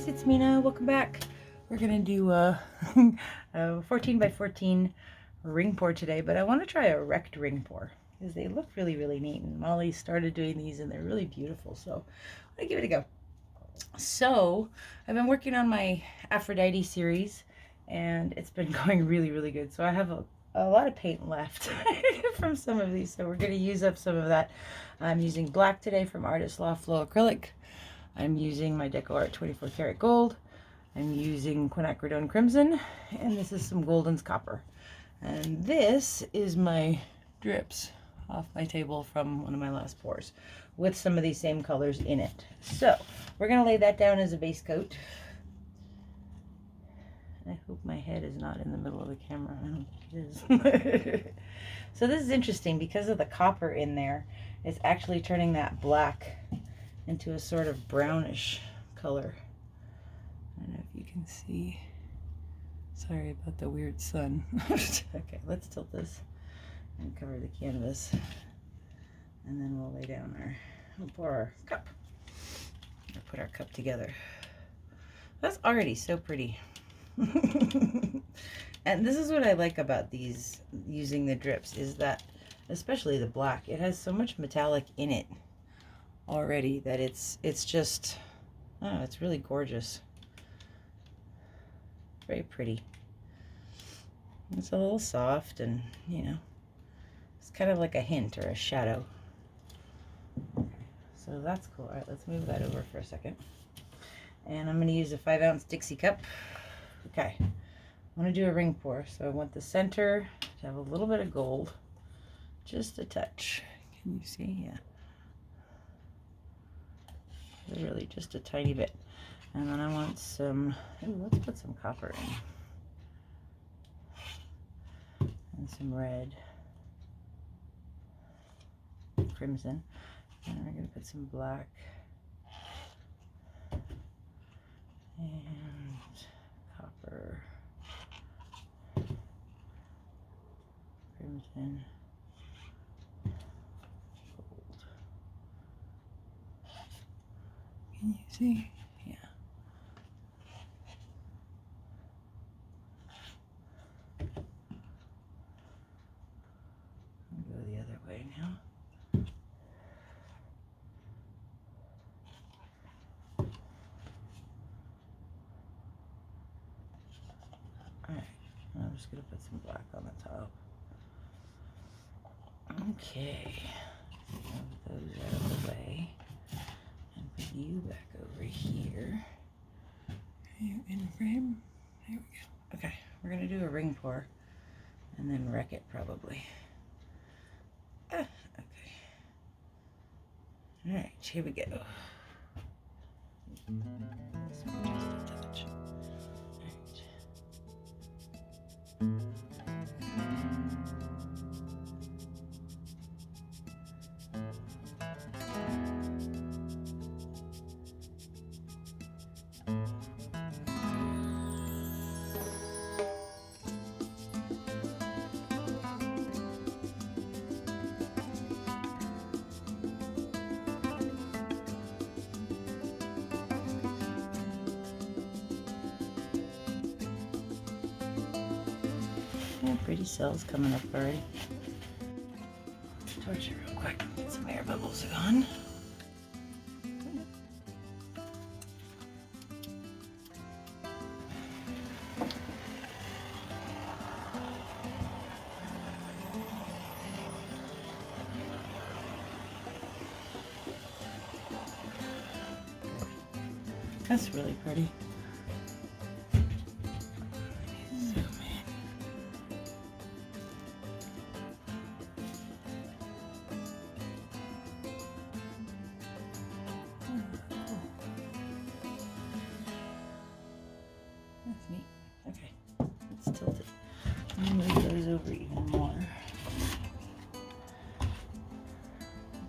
guys, it's Mina. Welcome back. We're gonna do a 14 by 14 ring pour today, but I want to try a wrecked ring pour because they look really, really neat. And Molly started doing these and they're really beautiful, so I'm gonna give it a go. So I've been working on my Aphrodite series and it's been going really, really good. So I have a lot of paint left from some of these, so we're gonna use up some of that. I'm using black today from Artist Loft Flow Acrylic. I'm using my DecoArt 24 karat gold. I'm using Quinacridone crimson, and this is some Golden's copper. And this is my drips off my table from one of my last pours with some of these same colors in it. So we're gonna lay that down as a base coat. I hope my head is not in the middle of the camera. I don't think it is. So this is interesting because of the copper in there. It's actually turning that black into a sort of brownish color. I don't know if you can see. Sorry about the weird sun. Okay, let's tilt this and cover the canvas. And then we'll lay down we'll pour our cup. Or put our cup together. That's already so pretty. And this is what I like about these, using the drips, is that, especially the black, it has so much metallic in it already that it's just, oh, it's really gorgeous. Very pretty. It's a little soft and, you know, it's kind of like a hint or a shadow. So that's cool. All right, let's move that over for a second. And I'm going to use a 5-ounce Dixie cup. Okay, I want to do a ring pour, so I want the center to have a little bit of gold, just a touch. Can you see? Yeah. Really just a tiny bit. And then I want some, ooh, let's put some copper in. And some red. Crimson. And we're going to put some black. And copper. Crimson. Can you see? Yeah. I'll go the other way now. Alright, I'm just going to put some black on the top. Okay. Move those out of the way. Put you back over here. Are you in frame? There we go. Okay, we're gonna do a ring pour and then wreck it probably. Okay. All right, here we go. Just a touch. All right. Pretty cells coming up already. Torch it real quick. Get some air bubbles going. That's really pretty. That's neat. Okay, let's tilt it. And move those over even more.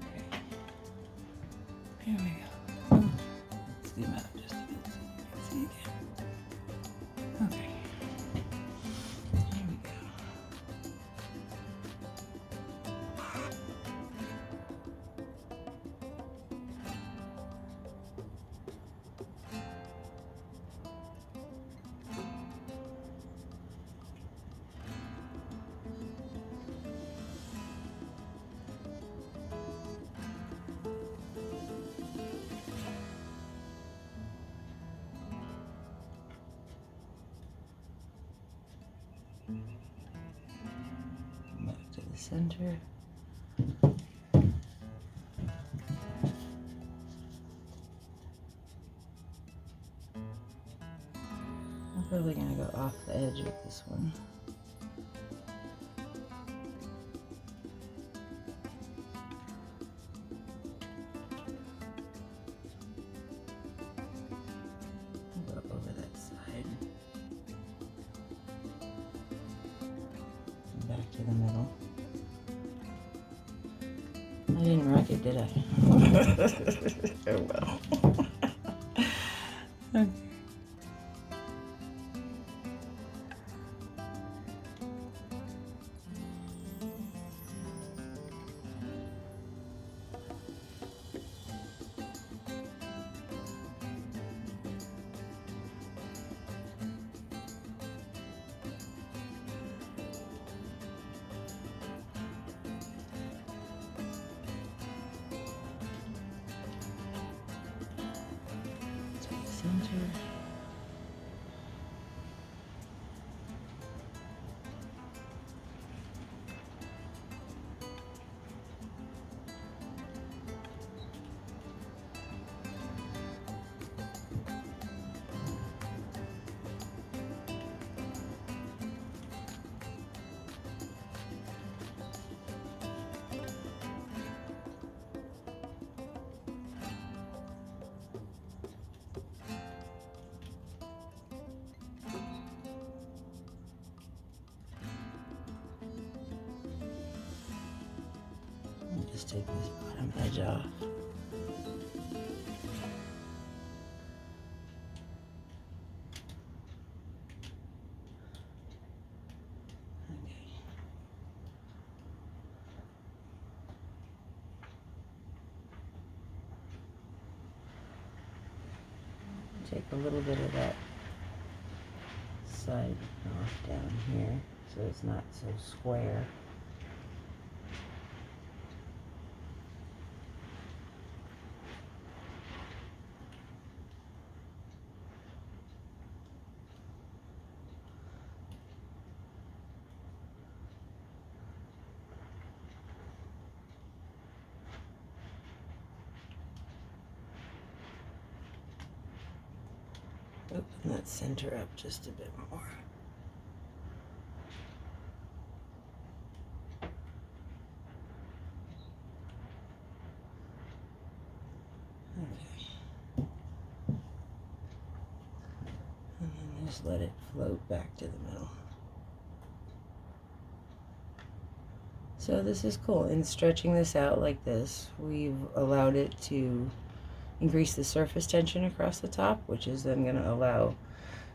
Okay. Here we go. Let's zoom out just a bit so you can see again. Okay. Here we go. center. I'm probably going to go off the edge with this one. Go over that side. And back to the middle. I didn't wreck it, did I? Oh well. Okay. Center. Just take this bottom edge off. Okay. Take a little bit of that side off down here so it's not so square. Open that center up just a bit more. Okay. And then just let it float back to the middle. So this is cool. In stretching this out like this, we've allowed it to increase the surface tension across the top, which is then going to allow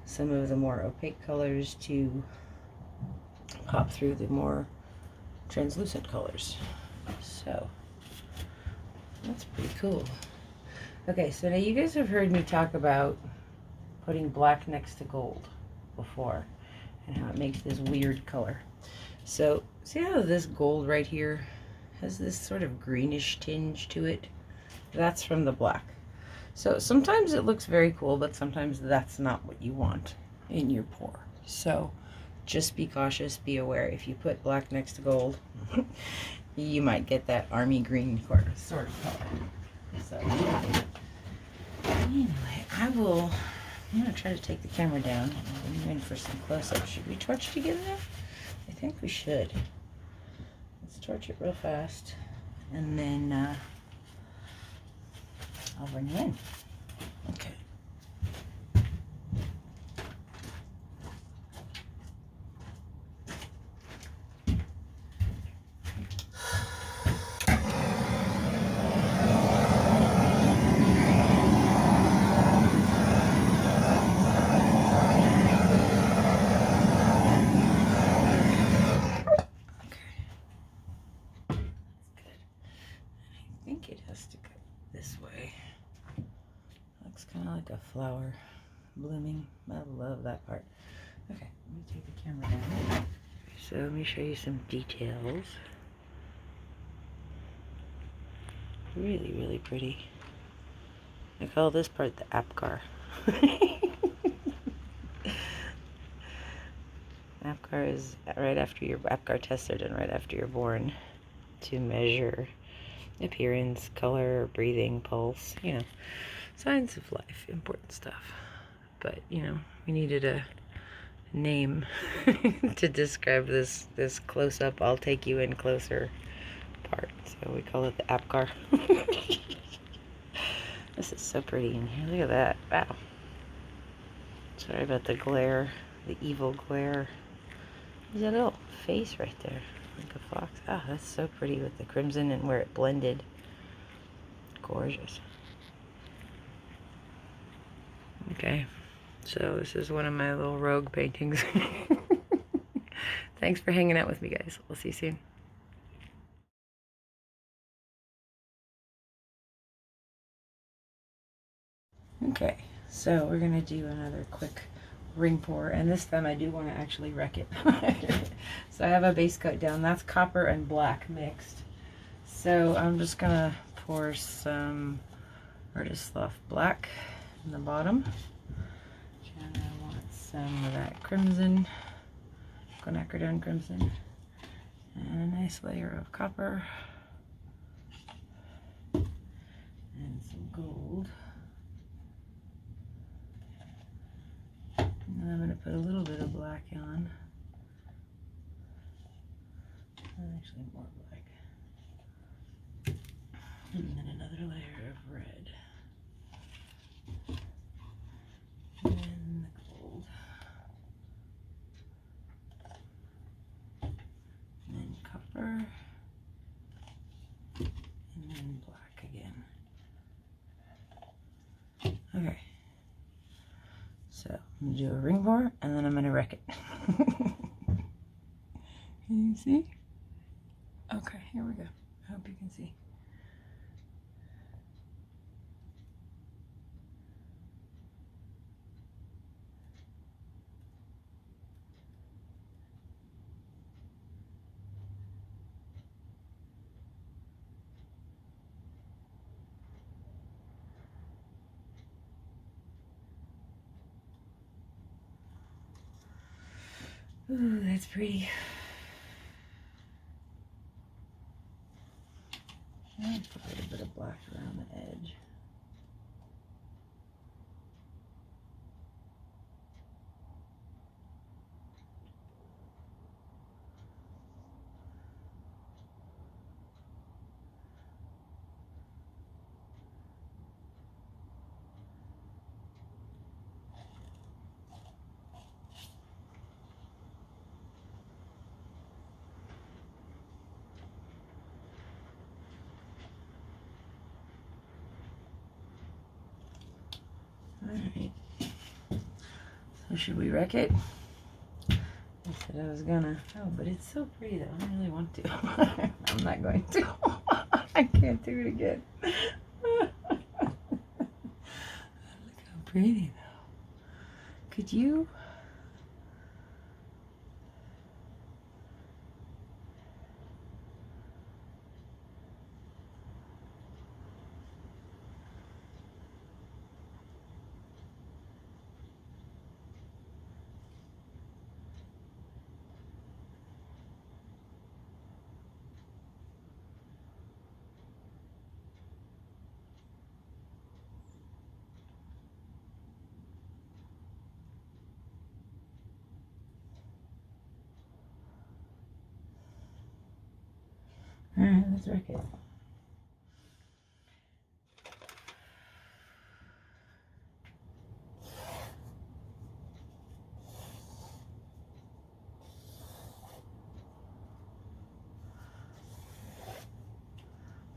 some of the more opaque colors to pop through the more translucent colors. So that's pretty cool. Okay, so now you guys have heard me talk about putting black next to gold before and how it makes this weird color. So see how this gold right here has this sort of greenish tinge to it? That's from the black. So sometimes it looks very cool, but sometimes that's not what you want in your pour. So just be cautious, be aware. If you put black next to gold, you might get that army green sort of color. So anyway, I'm gonna try to take the camera down. I'm in for some close-up. Should we torch together? I think we should. Let's torch it real fast, and then I'll bring it in. Okay. Flower blooming. I love that part. Okay, let me take the camera down. So let me show you some details. Really, really pretty. I call this part the app car. APGAR is right after your APGAR tests are done right after you're born to measure appearance, color, breathing, pulse, you know, signs of life, important stuff. But, you know, we needed a name to describe this close-up, I'll take you in closer part. So we call it the APGAR. This is so pretty in here. Look at that. Wow. Sorry about the glare, the evil glare. There's a little face right there, like a fox. Ah, that's so pretty with the crimson and where it blended. Gorgeous. Okay, so this is one of my little rogue paintings. Thanks for hanging out with me, guys. We'll see you soon. Okay, so we're gonna do another quick ring pour, and this time I do want to actually wreck it. So I have a base coat down. That's copper and black mixed. So I'm just gonna pour some Artist Loft black in the bottom, and I want some of that crimson, Quinacridone crimson, and a nice layer of copper and some gold. And then I'm going to put a little bit of black on. Actually, more black. And then another layer of red. And the gold. And then copper. And then black again. Okay. So I'm going to do a ring pour, and then I'm going to wreck it. Can you see? Okay, here we go. I hope you can see. Ooh, that's pretty. I'll put a little bit of black around the edge. Alright, so should we wreck it? I said I was gonna. Oh, but it's so pretty though. I really want to. I'm not going to. I can't do it again. Look how pretty though. Could you? Alright, let's wreck it.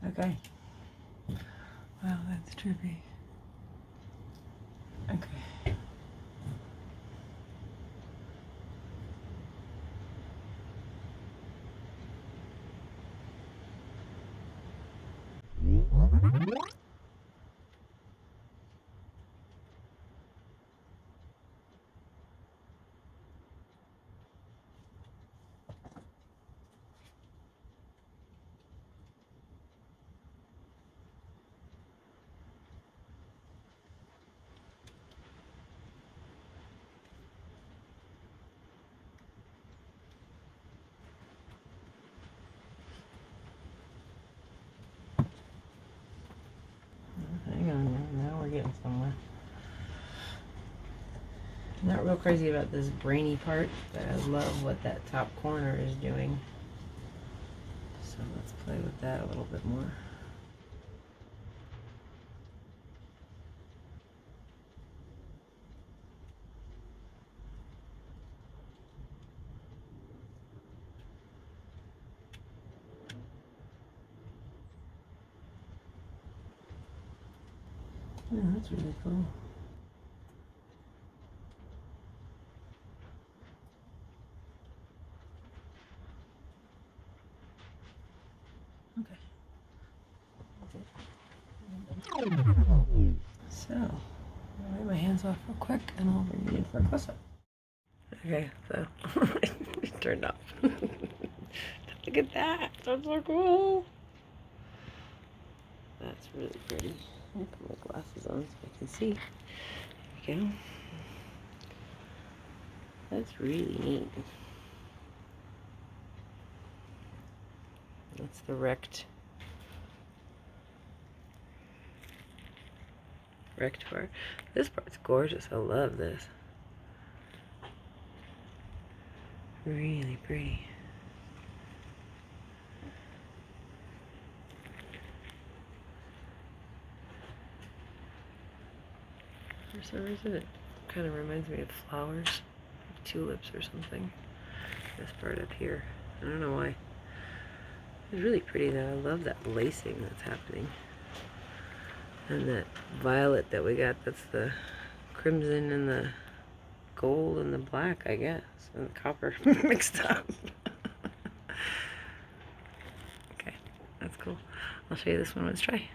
Okay. Wow, that's trippy. Okay. I'm not real crazy about this brainy part, but I love what that top corner is doing. So let's play with that a little bit more. Oh, that's really cool. Okay. So, I'll wipe my hands off real quick and I'll bring you in for a close-up. Okay, so it turned off. Look at that. That's so cool. That's really pretty. Let me put my glasses on so I can see. There we go. That's really neat. That's the wrecked part. This part's gorgeous. I love this. Really pretty. For some reason it kind of reminds me of flowers, like tulips or something. This part up here. I don't know why. It's really pretty though. I love that lacing that's happening. And that violet that we got, that's the crimson and the gold and the black, I guess. And the copper mixed up. Okay, that's cool. I'll show you this one. Let's try.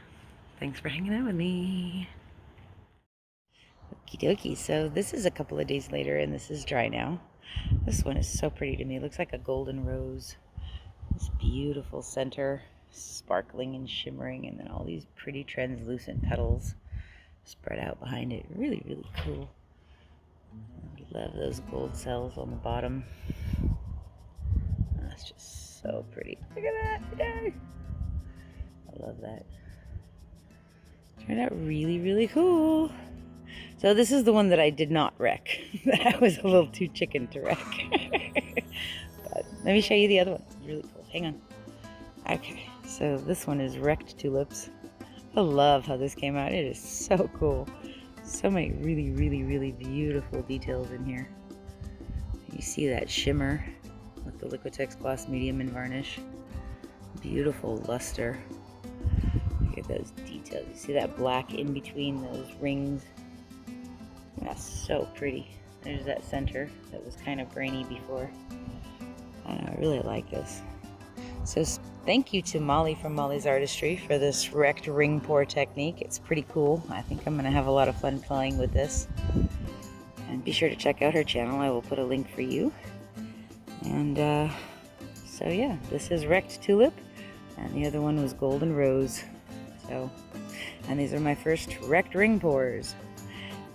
Thanks for hanging out with me. Okie dokie. So this is a couple of days later and this is dry now. This one is so pretty to me. It looks like a golden rose. This beautiful center, sparkling and shimmering, and then all these pretty translucent petals spread out behind it. Really, really cool. I love those gold cells on the bottom. That's just so pretty. Look at that. Yay! I love that. Turned out really, really cool. So this is the one that I did not wreck. That I was a little too chicken to wreck. But let me show you the other one. It's really cool. Hang on. Okay, so this one is wrecked tulips. I love how this came out. It is so cool. So many really, really, really beautiful details in here. You see that shimmer with the Liquitex gloss medium and varnish. Beautiful luster. Look at those details. You see that black in between those rings? That's so pretty. There's that center that was kind of brainy before. I don't know, I really like this. So thank you to Molly from Molly's Artistry for this wrecked ring pour technique. It's pretty cool. I think I'm going to have a lot of fun playing with this. And be sure to check out her channel. I will put a link for you. And so yeah, this is wrecked tulip. And the other one was golden rose. So, and these are my first wrecked ring pours.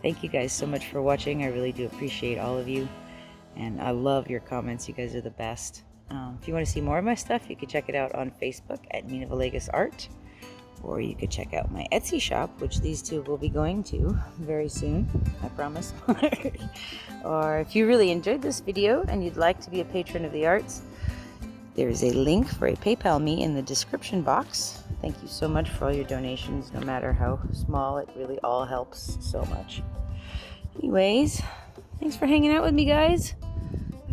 Thank you guys so much for watching. I really do appreciate all of you. And I love your comments. You guys are the best. If you want to see more of my stuff, you can check it out on Facebook at Mina Villegas Art. Or you could check out my Etsy shop, which these two will be going to very soon, I promise. Or if you really enjoyed this video and you'd like to be a patron of the arts, there's a link for a PayPal me in the description box. Thank you so much for all your donations, no matter how small. It really all helps so much. Anyways, thanks for hanging out with me, guys.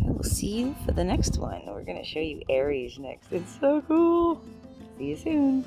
I will see you for the next one. We're going to show you Aries next. It's so cool. See you soon.